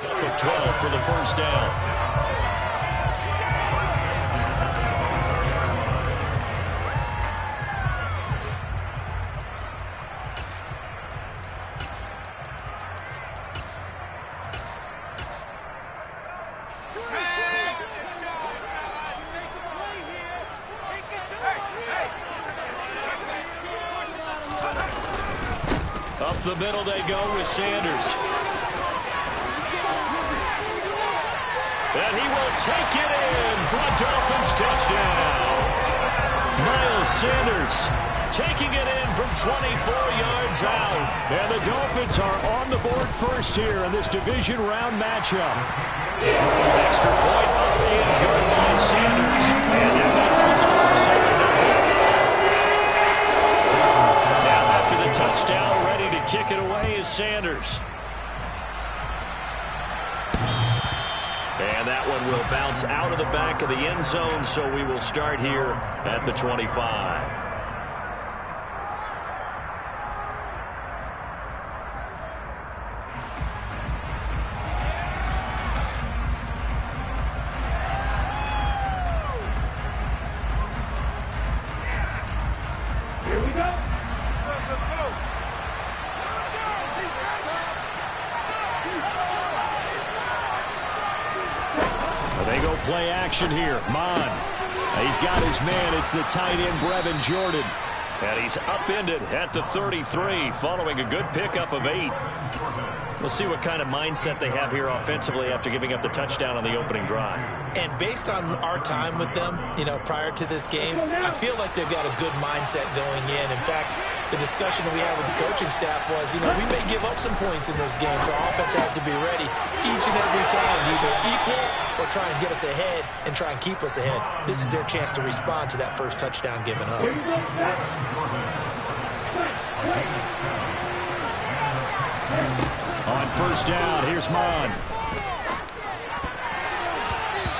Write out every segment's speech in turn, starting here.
For 12 for the first down. Up the middle they go with Sanders. And he will take it in for a Dolphins touchdown. Miles Sanders taking it in from 24 yards out. And the Dolphins are on the board first here in this division round matchup. Extra point up and good by Sanders. And that makes the score 7-0. Now after the touchdown, ready to kick it away is Sanders. And that one will bounce out of the back of the end zone, so we will start here at the 25. They go play action here. Mon. He's got his man. It's the tight end, Brevin Jordan. And he's upended at the 33 following a good pickup of 8. We'll see what kind of mindset they have here offensively after giving up the touchdown on the opening drive. And based on our time with them, prior to this game, I feel like they've got a good mindset going in. In fact, the discussion that we had with the coaching staff was, we may give up some points in this game, so our offense has to be ready each and every time, either equal or try and get us ahead and try and keep us ahead. This is their chance to respond to that first touchdown given up. On first down, here's Mon.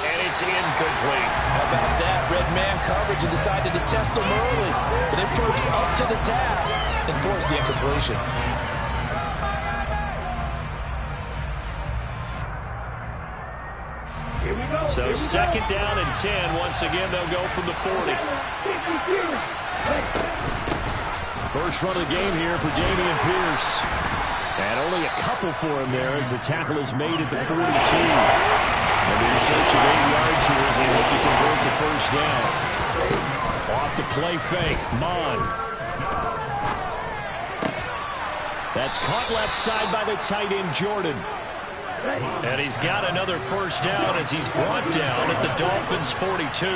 And it's incomplete. How about that? Red man coverage and decided to test them early. But it proved up to the task and forced the incompletion. So second down and 10. Once again, they'll go from the 40. First run of the game here for Dameon Pierce. And only a couple for him there as the tackle is made at the 42. And in search of 8 yards here as they look to convert the first down. Off the play fake, Mon. That's caught left side by the tight end, Jordan. And he's got another first down as he's brought down at the Dolphins' 42.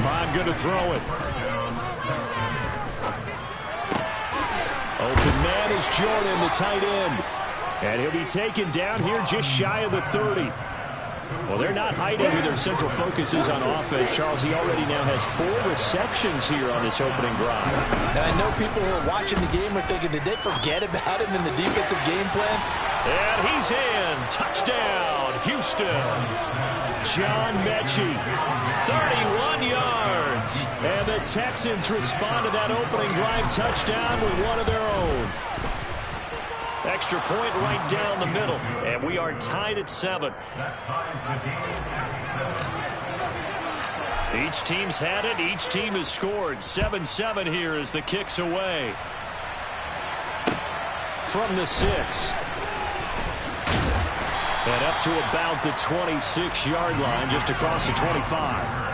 Mon going to throw it. Open man is Jordan, the tight end. And he'll be taken down here just shy of the 30. Well, they're not hiding who their central focus is on offense. Charles, he already now has 4 receptions here on this opening drive. And I know people who are watching the game are thinking, did they forget about him in the defensive game plan? And he's in. Touchdown, Houston. John Mechie, 31 yards. And the Texans respond to that opening drive touchdown with one of their own. Extra point right down the middle. And we are tied at 7. Each team's had it. Each team has scored. 7-7 here as the kick's away. From the 6. And up to about the 26-yard line, just across the 25.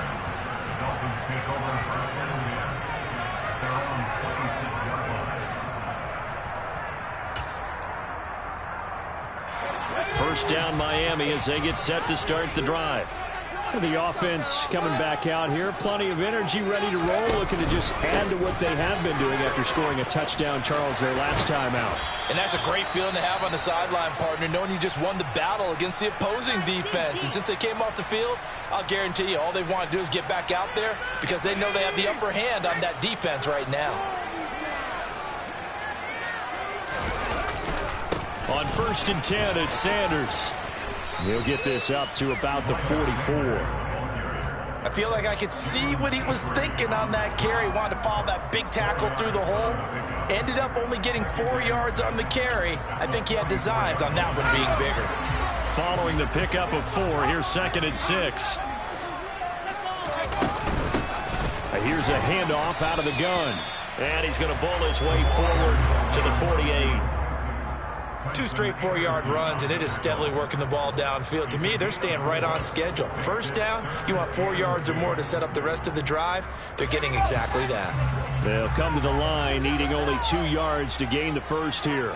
First down Miami as they get set to start the drive. And the offense coming back out here. Plenty of energy, ready to roll, looking to just add to what they have been doing after scoring a touchdown, Charles, their last time out. And that's a great feeling to have on the sideline, partner, knowing you just won the battle against the opposing defense. And since they came off the field, I'll guarantee you all they want to do is get back out there because they know they have the upper hand on that defense right now. On first and 10, it's Sanders. He'll get this up to about the 44. I feel like I could see what he was thinking on that carry. Wanted to follow that big tackle through the hole. Ended up only getting 4 yards on the carry. I think he had designs on that one being bigger. following the pickup of 4. Here's 2nd and 6. Here's a handoff out of the gun. And he's going to bowl his way forward to the 48. 2 straight 4-yard runs, and it is steadily working the ball downfield. To me, they're staying right on schedule. First down, you want 4 yards or more to set up the rest of the drive. They're getting exactly that. They'll come to the line, needing only 2 yards to gain the first here.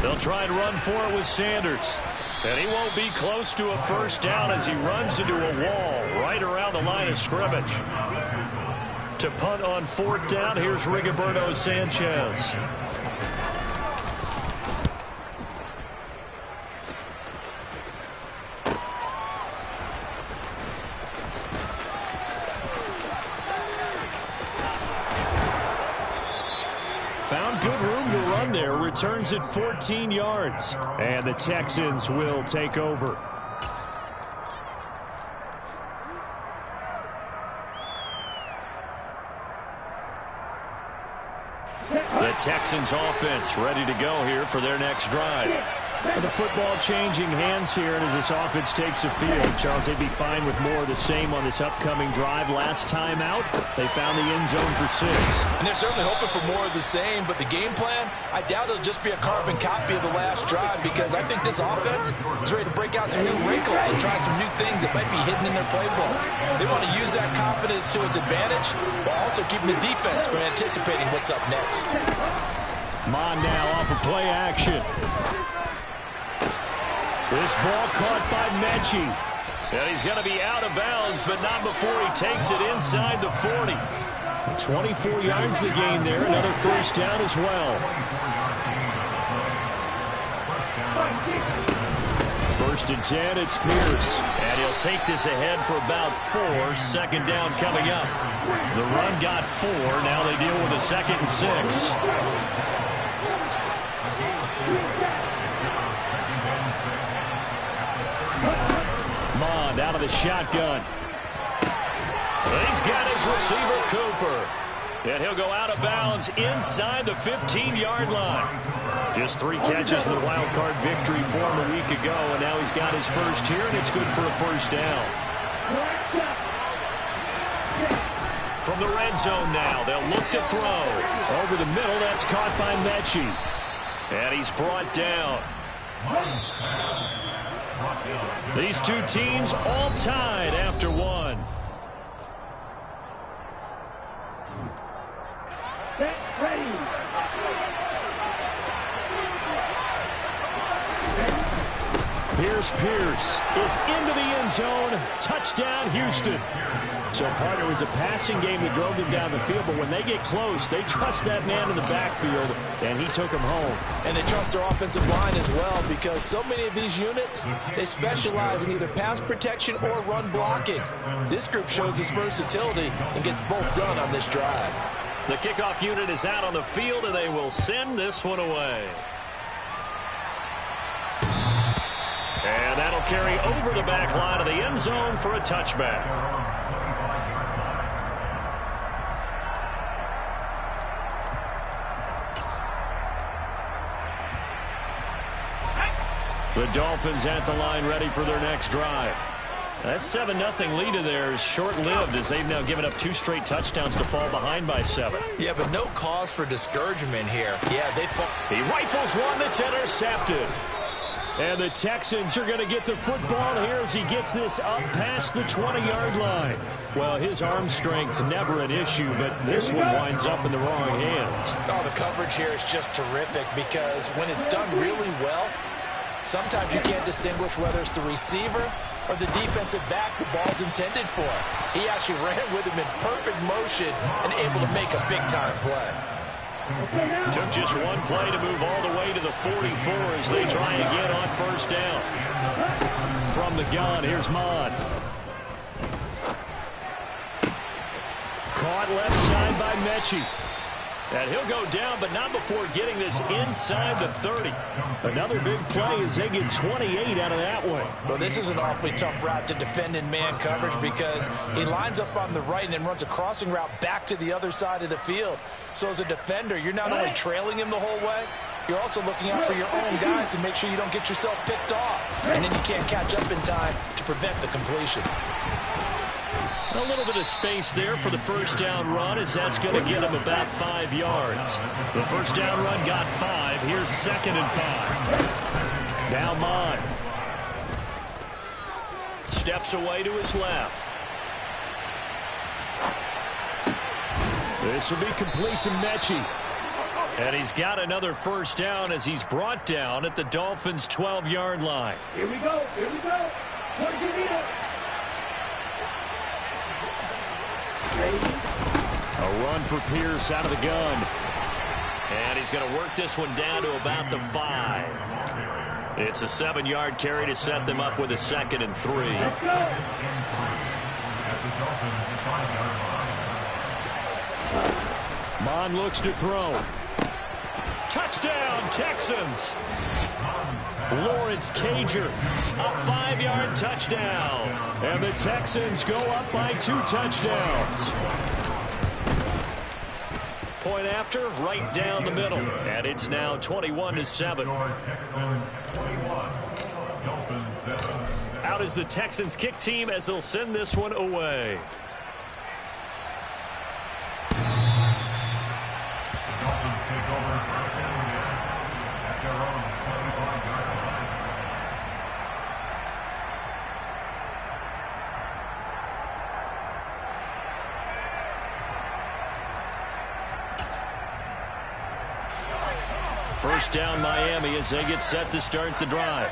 They'll try and run for it with Sanders. And he won't be close to a first down as he runs into a wall right around the line of scrimmage. To punt on 4th down, here's Rigoberto Sanchez. Found good room to run there. Returns at 14 yards. And the Texans will take over. The Texans offense ready to go here for their next drive. The football changing hands here, and as this offense takes the field, Charles, they'd be fine with more of the same on this upcoming drive. Last time out, they found the end zone for 6. And they're certainly hoping for more of the same, but the game plan, I doubt it'll just be a carbon copy of the last drive, because I think this offense is ready to break out some new wrinkles and try some new things that might be hidden in their playbook. They want to use that confidence to its advantage, while also keeping the defense from anticipating what's up next. Mon now off of play action. This ball caught by Mechie. And he's going to be out of bounds, but not before he takes it inside the 40. 24 yards the gain there. Another first down as well. First and 10, it's Pierce. And he'll take this ahead for about 4. 2nd down coming up. The run got 4. Now they deal with a 2nd and 6. Mond out of the shotgun. He's got his receiver, Cooper. And he'll go out of bounds inside the 15-yard line. Just 3 catches in the wild card victory for him a week ago, and now he's got his first here, and it's good for a first down. From the red zone now, they'll look to throw. Over the middle, that's caught by Mechie. And he's brought down. These two teams all tied after 1. Here's Pierce is into the end zone. Touchdown, Houston. So, partner, it was a passing game that drove them down the field, but when they get close, they trust that man in the backfield, and he took them home. And they trust their offensive line as well, because so many of these units, they specialize in either pass protection or run blocking. This group shows its versatility and gets both done on this drive. The kickoff unit is out on the field, and they will send this one away. And that'll carry over the back line of the end zone for a touchback. The Dolphins at the line ready for their next drive. That 7-0 lead of theirs short-lived as they've now given up 2 straight touchdowns to fall behind by 7. Yeah, but no cause for discouragement here. Yeah, he rifles one that's intercepted. And the Texans are going to get the football here as he gets this up past the 20-yard line. Well, his arm strength never an issue, but this one winds up in the wrong hands. Oh, the coverage here is just terrific because when it's done really well, sometimes you can't distinguish whether it's the receiver or the defensive back the ball's intended for. He actually ran with him in perfect motion and able to make a big-time play. Took just one play to move all the way to the 44 as they try again on first down. From the gun, here's Mond. Caught left side by Mechie. And he'll go down, but not before getting this inside the 30. Another big play as they get 28 out of that one. Well, this is an awfully tough route to defend in man coverage because he lines up on the right and then runs a crossing route back to the other side of the field. So as a defender, you're not only trailing him the whole way, you're also looking out for your own guys to make sure you don't get yourself picked off. And then you can't catch up in time to prevent the completion. A little bit of space there for the first down run, as that's going to get him about 5 yards. The first down run got 5. Here's 2nd and 5. Now Mon. Steps away to his left. This will be complete to Mechie. And he's got another first down as he's brought down at the Dolphins' 12-yard line. Here we go. Here we go. What do you need it? A run for Pierce out of the gun. And he's going to work this one down to about the 5. It's a 7-yard carry to set them up with a 2nd and 3. Let's go. Mon looks to throw. Touchdown, Texans. Lawrence Cager, a 5-yard touchdown. And the Texans go up by 2 touchdowns. Point after, right down the middle. And it's now 21-7. Out is the Texans kick team as they'll send this one away. First down Miami as they get set to start the drive.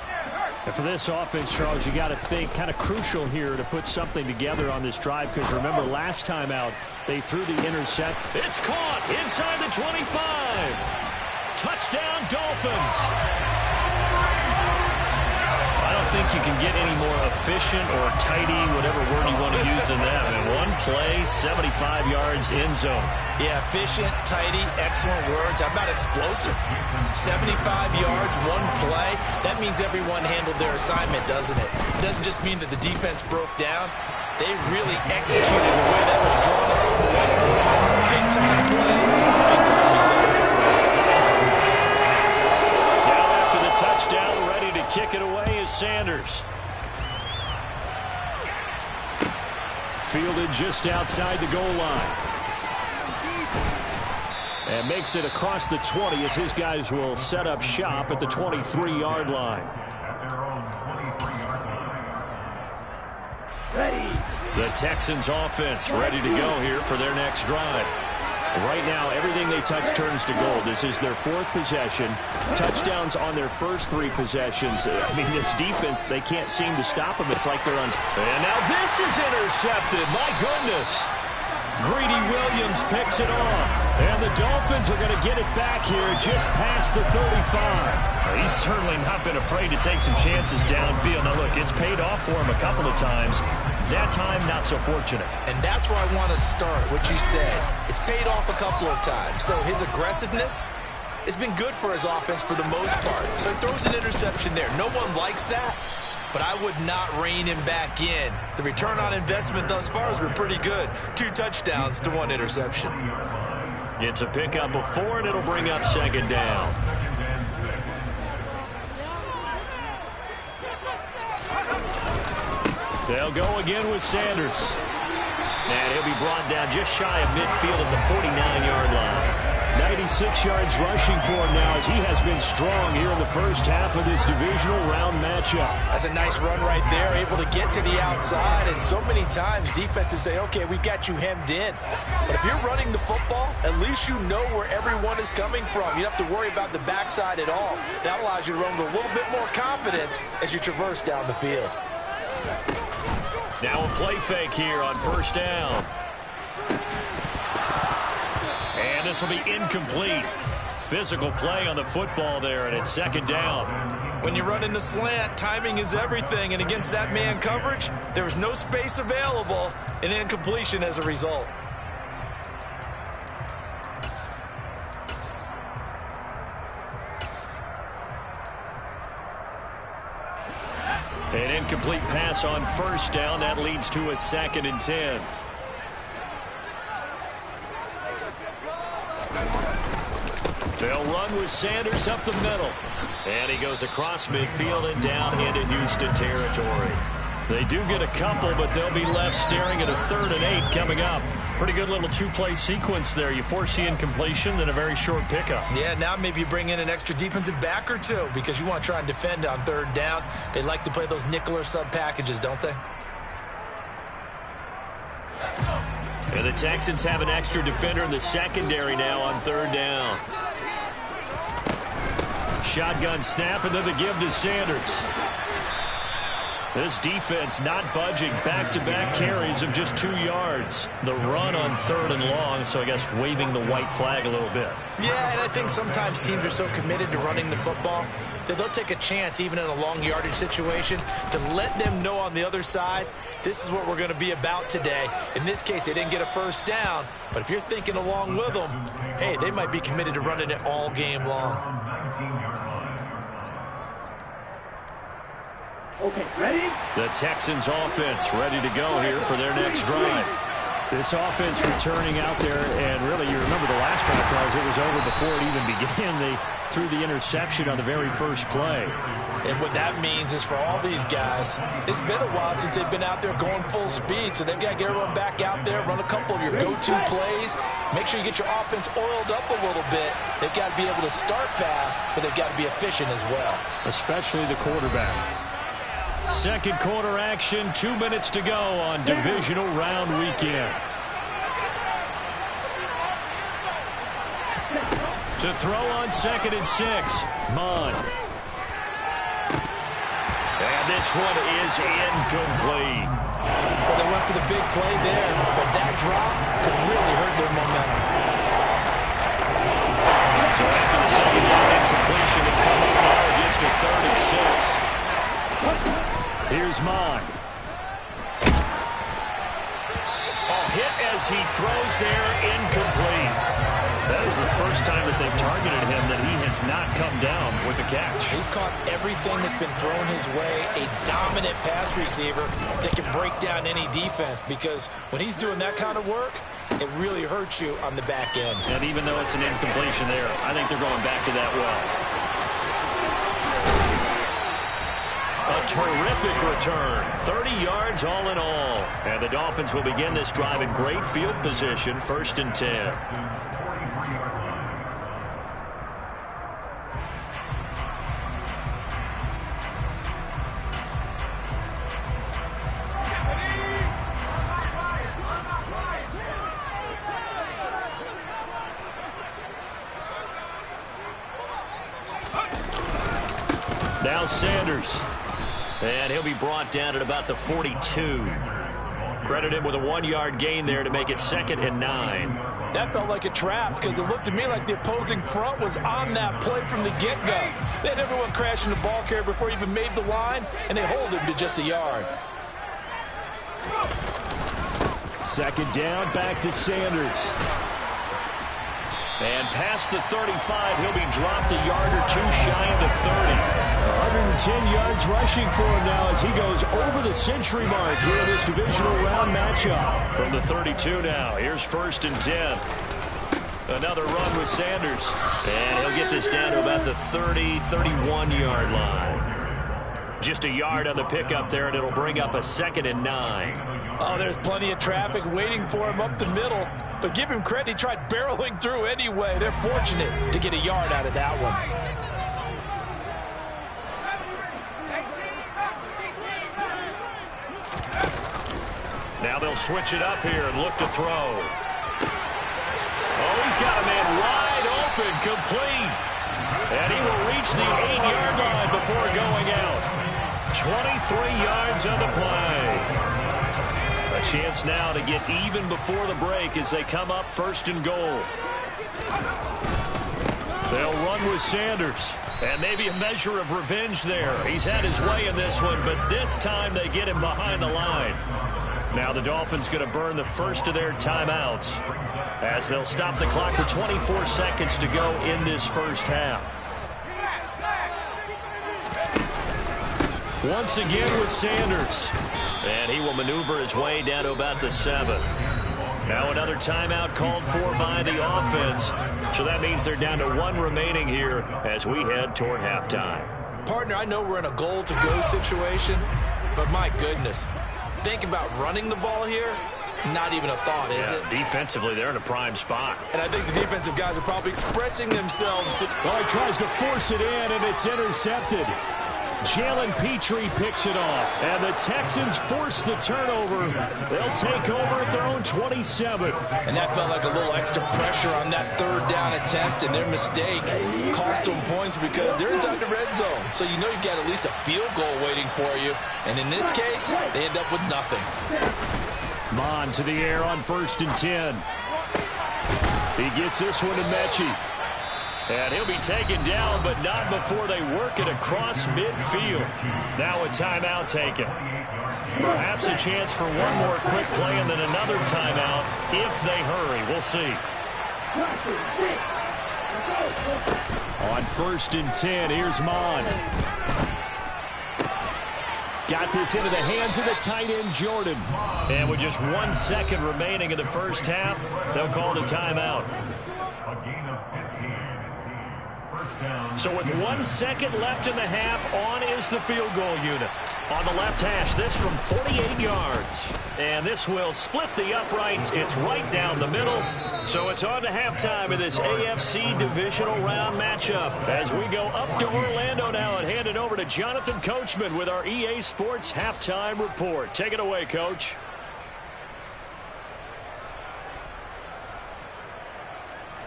And for this offense, Charles, you got to think kind of crucial here to put something together on this drive, because remember last time out they threw the intercept. It's caught inside the 25. Touchdown Dolphins. I don't think you can get any more efficient or tidy, whatever word you want to use in that. In one play, 75 yards end zone. Yeah, efficient, tidy, excellent words. How about explosive? 75 yards, one play. That means everyone handled their assignment, doesn't it? It doesn't just mean that the defense broke down. They really executed the way that was drawn up on the whiteboard. Big-time play, big-time result. Now after the touchdown, ready to kick it away is Sanders. Fielded just outside the goal line. And makes it across the 20 as his guys will set up shop at the 23-yard line. The Texans offense ready to go here for their next drive. Right now, everything they touch turns to gold. This is their 4th possession. Touchdowns on their first 3 possessions. I mean, this defense, they can't seem to stop them. It's like they're on. And now this is intercepted. My goodness. Greedy Williams picks it off. And the Dolphins are going to get it back here just past the 35. He's certainly not been afraid to take some chances downfield. Now, look, it's paid off for him a couple of times. That time, not so fortunate. And that's where I want to start, what you said. It's paid off a couple of times. So his aggressiveness has been good for his offense for the most part. So he throws an interception there. No one likes that. But I would not rein him back in. The return on investment thus far has been pretty good. 2 touchdowns to 1 interception. It's a pickup of 4, and it'll bring up 2nd down. They'll go again with Sanders. And he'll be brought down just shy of midfield at the 49-yard line. 96 yards rushing for him now as he has been strong here in the first half of this divisional round matchup. That's a nice run right there, able to get to the outside. And so many times defenses say, okay, we've got you hemmed in. But if you're running the football, at least you know where everyone is coming from. You don't have to worry about the backside at all. That allows you to run with a little bit more confidence as you traverse down the field. Now a play fake here on first down. And this will be incomplete. Physical play on the football there, and it's 2nd down. When you run in the slant, timing is everything, and against that man coverage, there's no space available, and incompletion as a result. An incomplete pass on first down. That leads to a 2nd and 10. They'll run with Sanders up the middle. And he goes across midfield and down into Houston territory. They do get a couple, but they'll be left staring at a 3rd and 8 coming up. Pretty good little two-play sequence there. You force the incompletion, then a very short pickup. Yeah, now maybe you bring in an extra defensive back or two because you want to try and defend on 3rd down. They like to play those nickel or sub packages, don't they? And the Texans have an extra defender in the secondary now on 3rd down. Shotgun snap, and then the give to Sanders. This defense not budging. Back-to-back carries of just 2 yards. The run on 3rd and long, so I guess waving the white flag a little bit. Yeah, and I think sometimes teams are so committed to running the football that they'll take a chance, even in a long yardage situation, to let them know on the other side, this is what we're going to be about today. In this case, they didn't get a 1st down, but if you're thinking along with them, hey, they might be committed to running it all game long. Okay, ready? The Texans offense ready to go here for their next drive. This offense returning out there, and really, you remember the last drive, Charles, it was over before it even began. They threw the interception on the very first play. And what that means is for all these guys, it's been a while since they've been out there going full speed, so they've got to get everyone back out there, run a couple of your go-to plays, make sure you get your offense oiled up a little bit. They've got to be able to start fast, but they've got to be efficient as well. Especially the quarterback. Second quarter action, 2 minutes to go on divisional round weekend. To throw on 2nd and 6, Mon. And this one is incomplete. Well, they went for the big play there, but that drop could really hurt their momentum. So after the second down incompletion, they come up now against a 3rd and 6. Here's Mon. Hit as he throws there, incomplete. That is the first time that they've targeted him that he has not come down with a catch. He's caught everything that's been thrown his way. A dominant pass receiver that can break down any defense, because when he's doing that kind of work, it really hurts you on the back end. And even though it's an incompletion there, I think they're going back to that well. A terrific return. 30 yards all in all. And the Dolphins will begin this drive in great field position, 1st and 10. Now Sanders. And he'll be brought down at about the 42. Credit him with a 1-yard gain there to make it 2nd and 9. That felt like a trap, because it looked to me like the opposing front was on that play from the get-go. They had everyone crashing the ball carrier before he even made the line, and they hold him to just a yard. 2nd down, back to Sanders. And past the 35, he'll be dropped a yard or 2 shy of the 30. 110 yards rushing for him now as he goes over the century mark here in this divisional round matchup. From the 32 now, here's 1st and 10. Another run with Sanders. And he'll get this down to about the 30, 31-yard line. Just a yard on the pickup there, and it'll bring up a 2nd and 9. Oh, there's plenty of traffic waiting for him up the middle. But give him credit, he tried barreling through anyway. They're fortunate to get a yard out of that one. Now they'll switch it up here and look to throw. Oh, he's got a man wide open, complete. And he will reach the 8-yard line before going out. 23 yards on the play. A chance now to get even before the break as they come up 1st and goal. They'll run with Sanders. And maybe a measure of revenge there. He's had his way in this one, but this time they get him behind the line. Now the Dolphins going to burn the first of their timeouts as they'll stop the clock with 24 seconds to go in this first half. Once again with Sanders. And he will maneuver his way down to about the 7. Now another timeout called for by the offense. So that means they're down to 1 remaining here as we head toward halftime. Partner, I know we're in a goal-to-go situation, but my goodness, think about running the ball here. Not even a thought, is it? Defensively, they're in a prime spot. And I think the defensive guys are probably expressing themselves to... Well, he tries to force it in, and it's intercepted. Jalen Petrie picks it off, and the Texans force the turnover. They'll take over at their own 27. And that felt like a little extra pressure on that third down attempt, and their mistake cost them points because they're inside the red zone. So you know you've got at least a field goal waiting for you. And in this case, they end up with nothing. Mon to the air on 1st and 10. He gets this one to Mechie. And he'll be taken down, but not before they work it across midfield. Now a timeout taken. Perhaps a chance for one more quick play and then another timeout if they hurry. We'll see. On 1st and 10, here's Mon. Got this into the hands of the tight end, Jordan. And with just 1 second remaining in the first half, they'll call the timeout. So with 1 second left in the half, on is the field goal unit. On the left hash, this from 48 yards. And this will split the uprights. It's right down the middle. So it's on to halftime of this AFC divisional round matchup. As we go up to Orlando now and hand it over to Jonathan Coachman with our EA Sports halftime report. Take it away, Coach.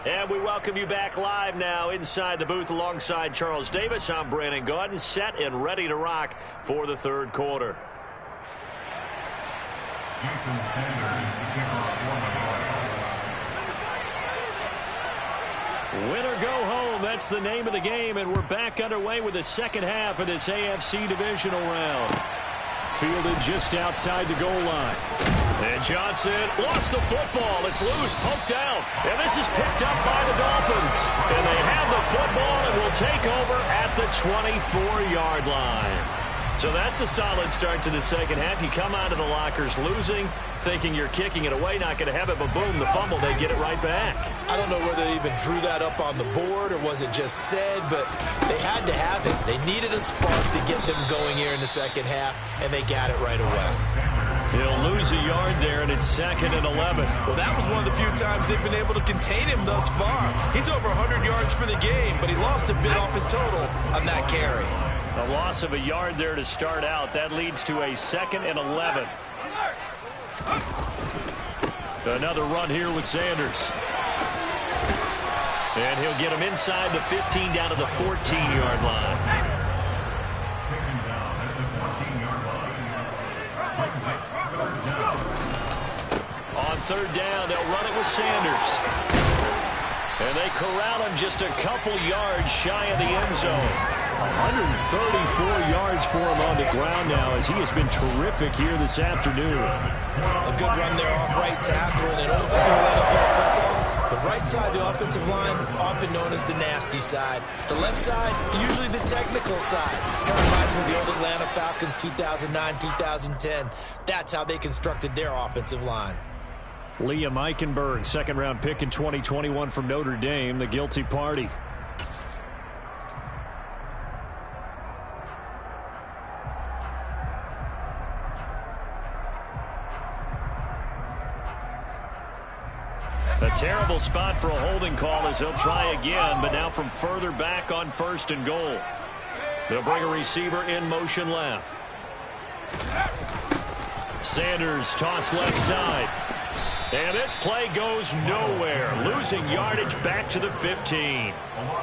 And we welcome you back live now inside the booth alongside Charles Davis. I'm Brandon Gaudin, set and ready to rock for the third quarter. Win or go home, that's the name of the game, and we're back underway with the second half of this AFC divisional round. Fielded just outside the goal line. And Johnson lost the football. It's loose, poked out. And this is picked up by the Dolphins. And they have the football and will take over at the 24-yard line. So that's a solid start to the second half. You come out of the lockers losing, thinking you're kicking it away, not going to have it, but boom, the fumble, they get it right back. I don't know whether they even drew that up on the board or was it just said, but they had to have it. They needed a spark to get them going here in the second half, and they got it right away. He'll lose a yard there, and it's 2nd and 11. Well, that was one of the few times they've been able to contain him thus far. He's over 100 yards for the game, but he lost a bit off his total on that carry. A loss of a yard there to start out. That leads to a 2nd and 11. Another run here with Sanders. And he'll get him inside the 15 down to the 14-yard line. On 3rd down, they'll run it with Sanders. And they corral him just a couple yards shy of the end zone. 134 yards for him on the ground now as he has been terrific here this afternoon. A good run there off right tackle in an old school NFL football. The right side of the offensive line, often known as the nasty side. The left side, usually the technical side. Kind of reminds me of the old Atlanta Falcons 2009, 2010. That's how they constructed their offensive line. Liam Eichenberg, 2nd-round pick in 2021 from Notre Dame, the guilty party. A terrible spot for a holding call as he'll try again, but now from further back on 1st and goal. They'll bring a receiver in motion left. Sanders toss left side. And this play goes nowhere, losing yardage back to the 15.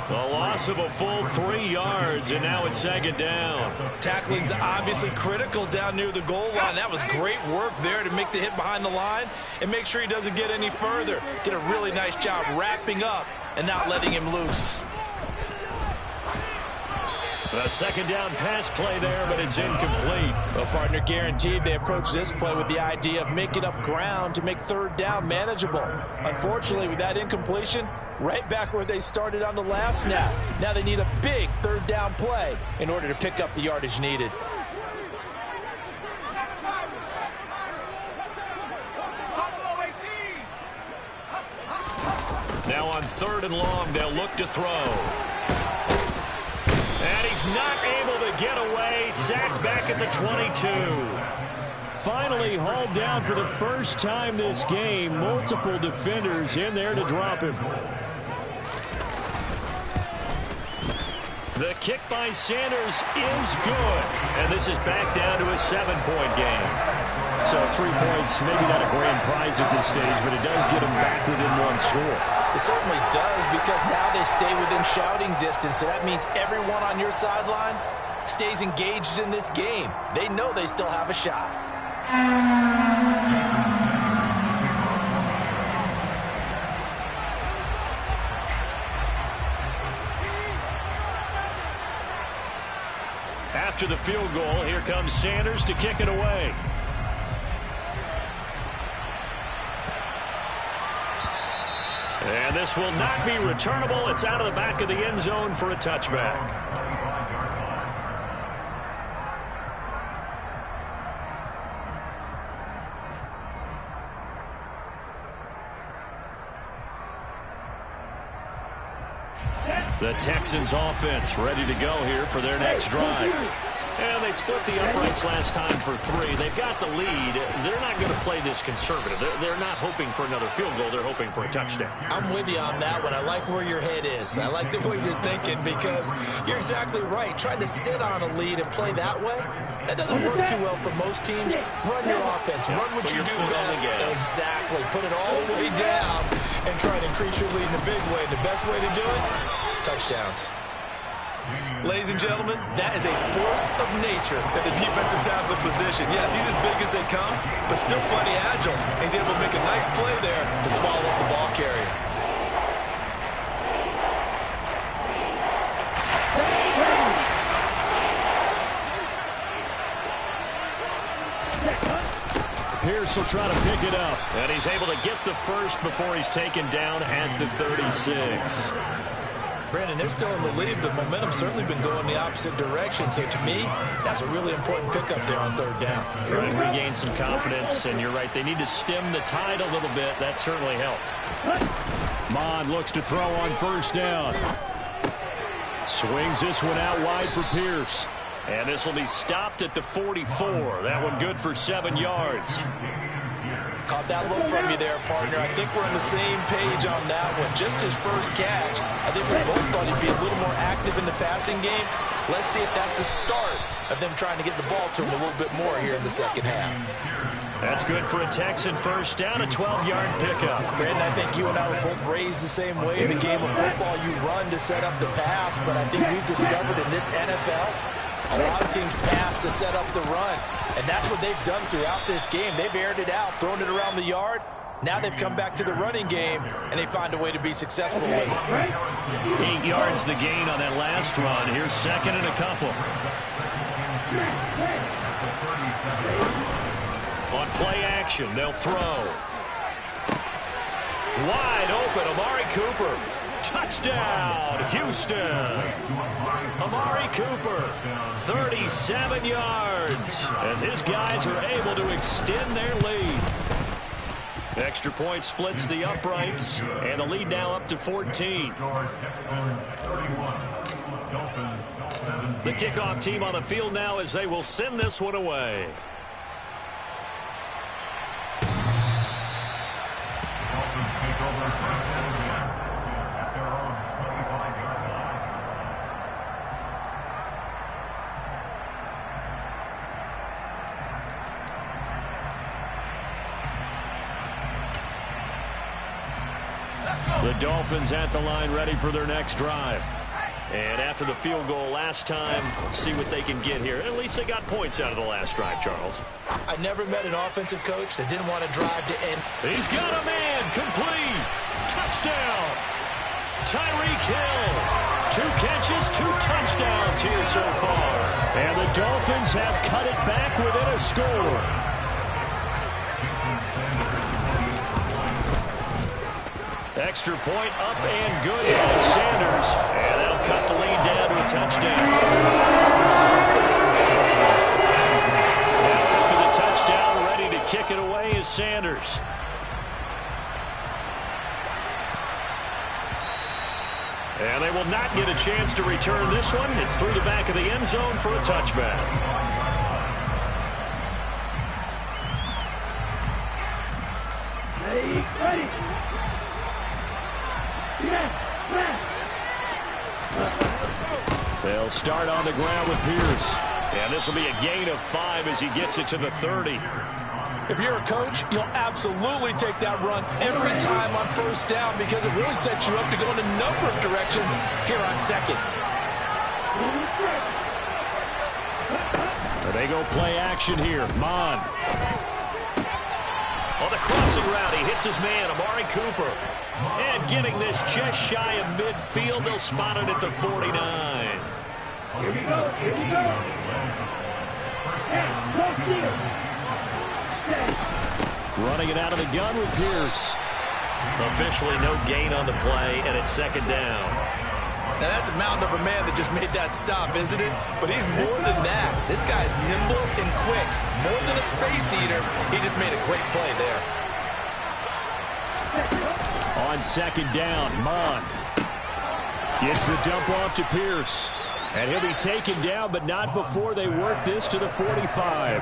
A loss of a full 3 yards, and now it's 2nd down. Tackling's obviously critical down near the goal line. That was great work there to make the hit behind the line and make sure he doesn't get any further. Did a really nice job wrapping up and not letting him loose. A 2nd down pass play there, but it's incomplete. Well, partner, guaranteed they approach this play with the idea of making up ground to make 3rd down manageable. Unfortunately, with that incompletion, right back where they started on the last snap. Now they need a big 3rd down play in order to pick up the yardage needed. Now on 3rd and long, they'll look to throw. And he's not able to get away. Sacked back at the 22. Finally hauled down for the first time this game. Multiple defenders in there to drop him. The kick by Sanders is good. And this is back down to a 7-point game. So 3 points, maybe not a grand prize at this stage, but it does get them back within 1 score. It certainly does, because now they stay within shouting distance. So that means everyone on your sideline stays engaged in this game. They know they still have a shot. After the field goal, here comes Sanders to kick it away. And this will not be returnable. It's out of the back of the end zone for a touchback. The Texans offense ready to go here for their next drive. And they split the uprights last time for 3. They've got the lead. They're not going to play this conservative. They're not hoping for another field goal. They're hoping for a touchdown. I'm with you on that one. I like where your head is. I like the way you're thinking, because you're exactly right. Trying to sit on a lead and play that way, that doesn't work too well for most teams. Run your offense. Run what you do best. Exactly. Put it all the way down and try to increase your lead in a big way. The best way to do it, touchdowns. Ladies and gentlemen, that is a force of nature at the defensive tackle position. Yes, he's as big as they come, but still plenty agile. He's able to make a nice play there to swallow up the ball carrier. Pierce will try to pick it up. And he's able to get the first before he's taken down at the 36. Brandon, they're still in the lead, but momentum's certainly been going the opposite direction. So to me, that's a really important pickup there on 3rd down. Try and regain some confidence, and you're right. They need to stem the tide a little bit. That certainly helped. Mond looks to throw on 1st down. Swings this one out wide for Pierce. And this will be stopped at the 44. That one good for 7 yards. Caught that look from you there, partner. I think we're on the same page on that one. Just his first catch. I think we both thought he'd be a little more active in the passing game. Let's see if that's the start of them trying to get the ball to him a little bit more here in the second half. That's good for a Texan first down, a 12-yard pickup. Brandon, I think you and I were both raised the same way. In the game of football, you run to set up the pass, but I think we've discovered in this NFL, a lot of teams pass to set up the run, and that's what they've done throughout this game. They've aired it out, thrown it around the yard. Now they've come back to the running game, and they find a way to be successful with it. 8 yards the gain on that last run. Here's 2nd and a couple. On play action, they'll throw. Wide open, Amari Cooper. Touchdown, Houston. Amari Cooper, 37 yards, as his guys are able to extend their lead. Extra point splits the uprights, and the lead now up to 14. The kickoff team on the field now as they will send this one away. The Dolphins at the line, ready for their next drive. And after the field goal last time, see what they can get here. At least they got points out of the last drive, Charles. I never met an offensive coach that didn't want to drive to end. He's got a man, complete. Touchdown. Tyreek Hill. 2 catches, 2 touchdowns here so far. And the Dolphins have cut it back within a score. Extra point up and good by Sanders. And that'll cut the lead down to a touchdown. Now after the touchdown, ready to kick it away is Sanders. will not get a chance to return this one. It's through the back of the end zone for a touchback. Ready. They'll start on the ground with Pierce. And this will be a gain of 5 as he gets it to the 30. If you're a coach, you'll absolutely take that run every time on first down because it really sets you up to go in a number of directions here on second. They go play action here. Mon. On the crossing route, he hits his man, Amari Cooper. And getting this just shy of midfield, they'll spot it at the 49. Here we go. Running it out of the gun with Pierce. Officially no gain on the play, and it's second down. Now that's a mountain of a man that just made that stop, isn't it? But he's more than that. This guy's nimble and quick. More than a space eater, he just made a great play there. On second down, Mon gets the dump off to Pierce. And he'll be taken down, but not before they work this to the 45.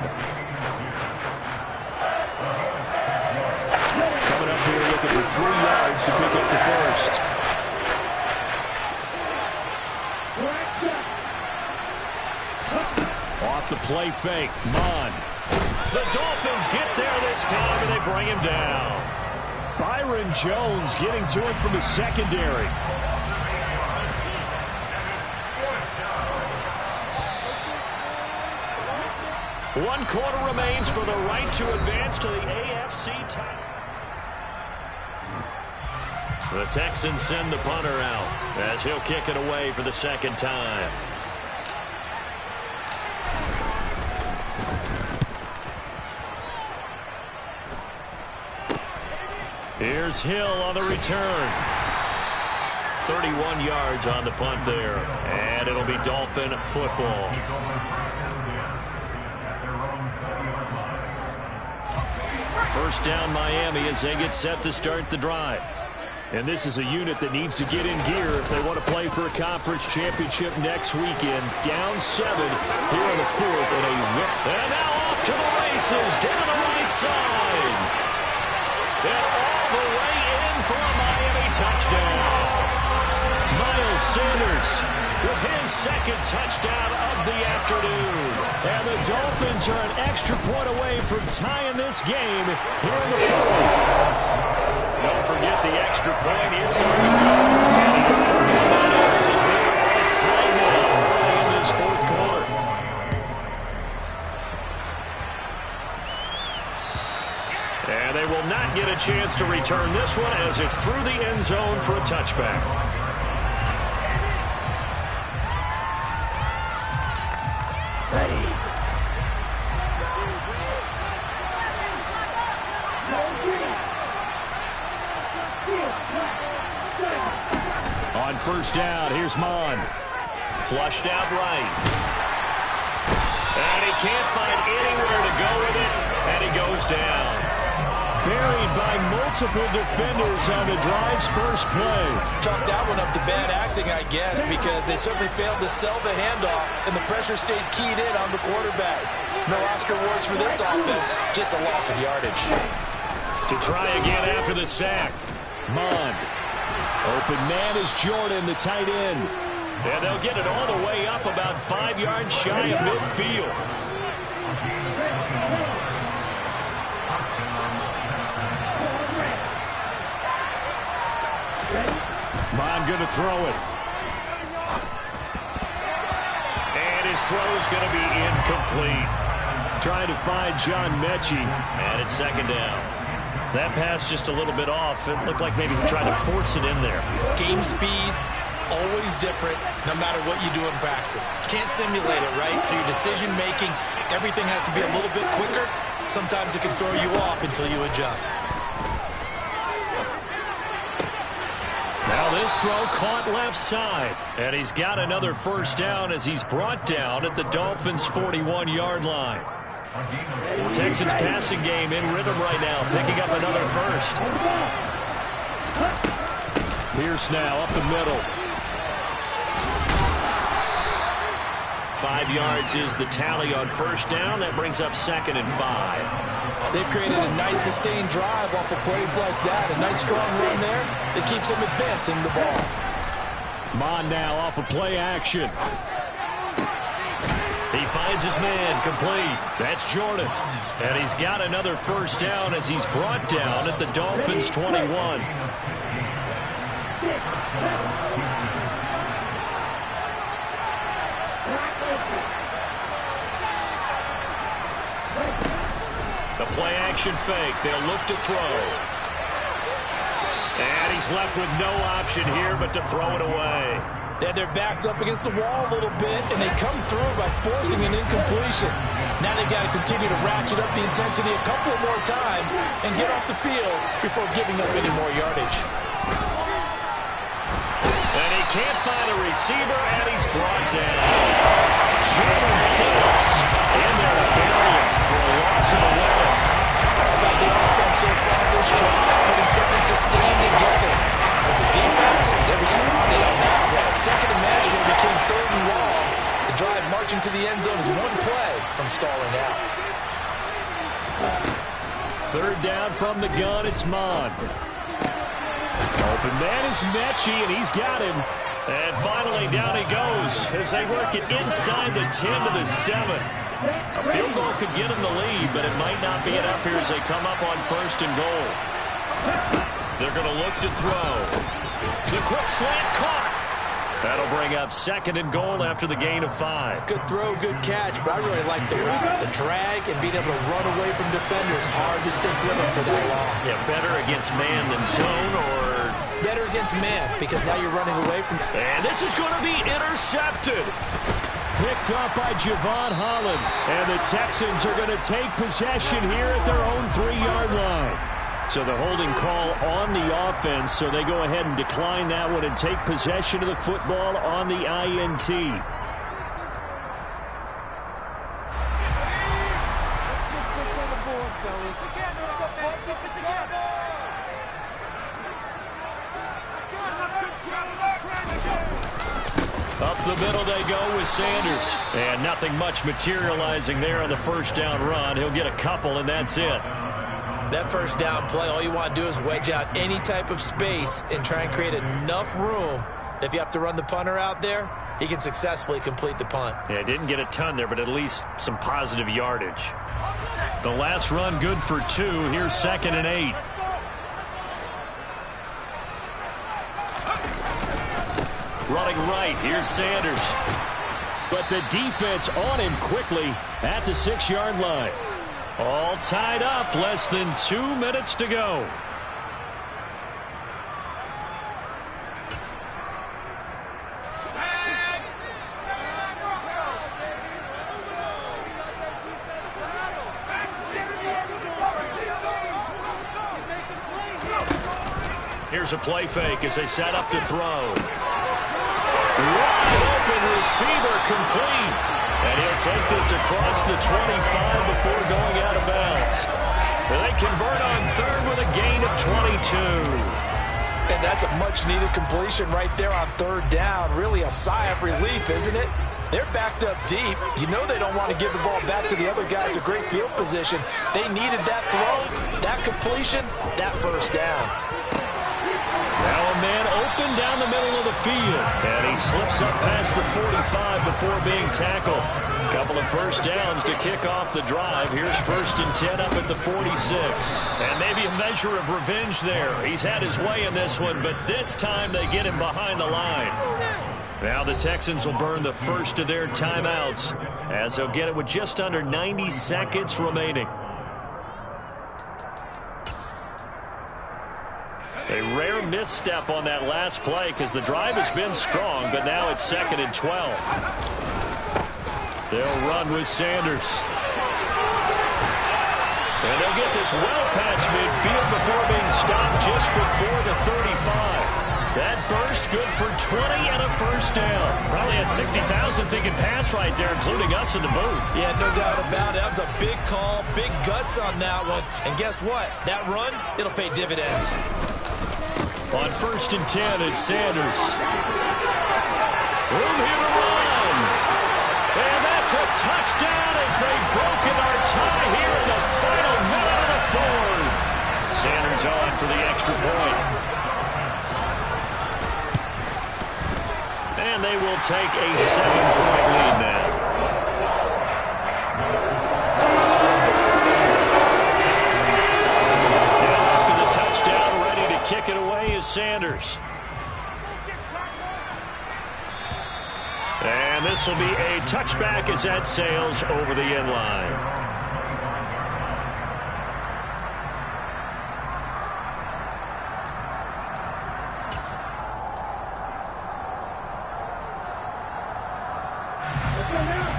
Coming up here looking for 3 yards to pick up the first. Off the play fake, Mon. The Dolphins get there this time, and they bring him down. Byron Jones getting to him from the secondary. One quarter remains for the right to advance to the AFC title. The Texans send the punter out as he'll kick it away for the second time. Here's Hill on the return. 31 yards on the punt there. And it'll be Dolphin football. First down Miami as they get set to start the drive. And this is a unit that needs to get in gear if they want to play for a conference championship next weekend. Down 7 here in the fourth and a whip. And now off to the races down the right side. And all the way in for a Miami touchdown. Miles Sanders with his second touchdown of the afternoon. And the Dolphins are an extra point away from tying this game here in the fourth. Don't forget the extra point. It's on the go. And he is as we are on a timeout early in this fourth quarter. And they will not get a chance to return this one as it's through the end zone for a touchback. On first down, here's Mon. Flushed out right. And he can't find anywhere to go with it, and he goes down. Buried by multiple defenders on the drive's first play. Chalk that one up to bad acting, I guess, because they certainly failed to sell the handoff, and the pressure stayed keyed in on the quarterback. No Oscar awards for this offense, just a loss of yardage. To try again after the sack. Mon. Open man is Jordan, the tight end. And they'll get it all the way up about 5 yards shy of midfield. Mon going to throw it. And his throw is going to be incomplete. Trying to find John Mechie. And it's second down. That pass just a little bit off. It looked like maybe he tried to force it in there. Game speed, always different, no matter what you do in practice. You can't simulate it, right? So your decision-making, everything has to be a little bit quicker. Sometimes it can throw you off until you adjust. Now this throw caught left side. And he's got another first down as he's brought down at the Dolphins' 41-yard line. Texans passing game in rhythm right now, picking up another first. Pierce now up the middle. 5 yards is the tally on first down. That brings up 2nd and 5. They've created a nice sustained drive off of plays like that. A nice strong run there that keeps them advancing the ball. Mon now off of play action. He finds his man complete. That's Jordan. And he's got another first down as he's brought down at the Dolphins' 21. The play action fake. They'll look to throw. And he's left with no option here but to throw it away. They had their backs up against the wall a little bit, and they come through by forcing an incompletion. Now they've got to continue to ratchet up the intensity a couple of more times and get off the field before giving up any more yardage. And he can't find a receiver, and he's brought down. Jalen Phillips in there to bury him for a loss of 11. About the offense so far this drive, putting something sustained together. But the defense, they responded on that play. Second and match when it became 3rd and long. The drive marching to the end zone is one play from stalling out. 3rd down from the gun. It's Mon. Open man is Mechie, and he's got him. And finally, down he goes as they work it inside the 10 to the 7. A field goal could get him the lead, but it might not be enough here as they come up on 1st and goal. They're going to look to throw. The quick slant caught. That'll bring up 2nd and goal after the gain of 5. Good throw, good catch, but I really like the route. The drag and being able to run away from defenders. Hard to stick with them for that long. Yeah, better against man than zone, or better against man because now you're running away from. And this is going to be intercepted. Picked up by Javon Holland. And the Texans are going to take possession here at their own 3-yard line. So the holding call on the offense, so they go ahead and decline that one and take possession of the football on the INT. Up the middle they go with Sanders. And nothing much materializing there on the first down run. He'll get a couple, and that's it. That first down play, all you want to do is wedge out any type of space and try and create enough room. If you have to run the punter out there, he can successfully complete the punt. Yeah, didn't get a ton there, but at least some positive yardage. The last run good for 2. Here's 2nd and 8. Running right, here's Sanders. But the defense on him quickly at the 6-yard line. All tied up, less than 2 minutes to go. Here's a play fake as they set up to throw. Wide open receiver complete. And he'll take this across the 25 before going out of bounds. They convert on 3rd with a gain of 22. And that's a much-needed completion right there on 3rd down. Really a sigh of relief, isn't it? They're backed up deep. You know they don't want to give the ball back to the other guys. A great field position. They needed that throw, that completion, that first down. Now a man open down the middle of the field. And he slips up past the 45 before being tackled. A couple of first downs to kick off the drive. Here's 1st and 10 up at the 46. And maybe a measure of revenge there. He's had his way in this one, but this time they get him behind the line. Now the Texans will burn the first of their timeouts as they'll get it with just under 90 seconds remaining. A rare misstep on that last play because the drive has been strong, but now it's 2nd and 12. They'll run with Sanders. And they'll get this well past midfield before being stopped just before the 35. That burst good for 20 and a first down. Probably had 60,000 thinking pass right there, including us in the booth. Yeah, no doubt about it. That was a big call, big guts on that one. And guess what? That run, it'll pay dividends. On 1st and 10, it's Sanders. Room here to run. And It's a touchdown as they've broken our tie here in the final minute of the fourth. Sanders on for the extra point. And they will take a 7-point lead now. And after the touchdown, ready to kick it away is Sanders. And this will be a touchback as that sails over the end line.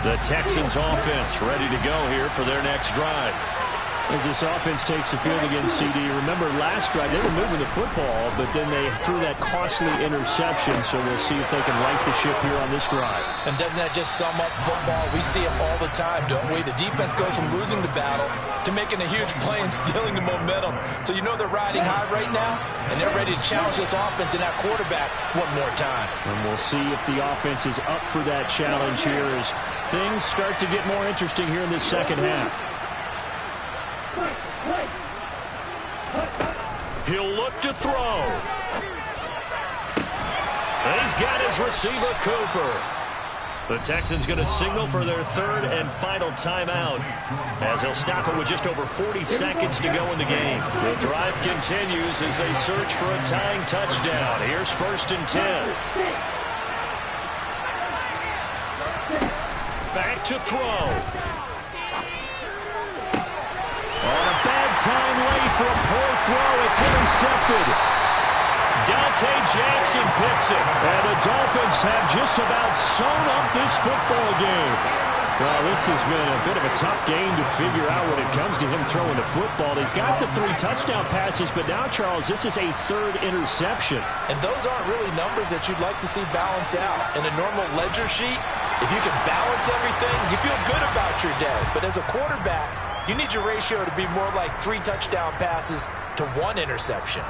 The Texans offense ready to go here for their next drive. As this offense takes the field against CD, remember last drive they were moving the football, but then they threw that costly interception, so we'll see if they can right the ship here on this drive. And doesn't that just sum up football? We see it all the time, don't we? The defense goes from losing the battle to making a huge play and stealing the momentum. So you know they're riding high right now, and they're ready to challenge this offense and that quarterback one more time. And we'll see if the offense is up for that challenge here as things start to get more interesting here in this second half. He'll look to throw. He's got his receiver, Cooper. The Texans going to signal for their third and final timeout as they'll stop it with just over 40 seconds to go in the game. The drive continues as they search for a tying touchdown. Here's 1st and 10. Back to throw. Time late for a poor throw. It's intercepted. Dante Jackson picks it. And the Dolphins have just about sewn up this football game. Well, this has been a bit of a tough game to figure out when it comes to him throwing the football. He's got the 3 touchdown passes, but now, Charles, this is a 3rd interception. And those aren't really numbers that you'd like to see balance out. In a normal ledger sheet, if you can balance everything, you feel good about your day. But as a quarterback, you need your ratio to be more like 3 touchdown passes to 1 interception.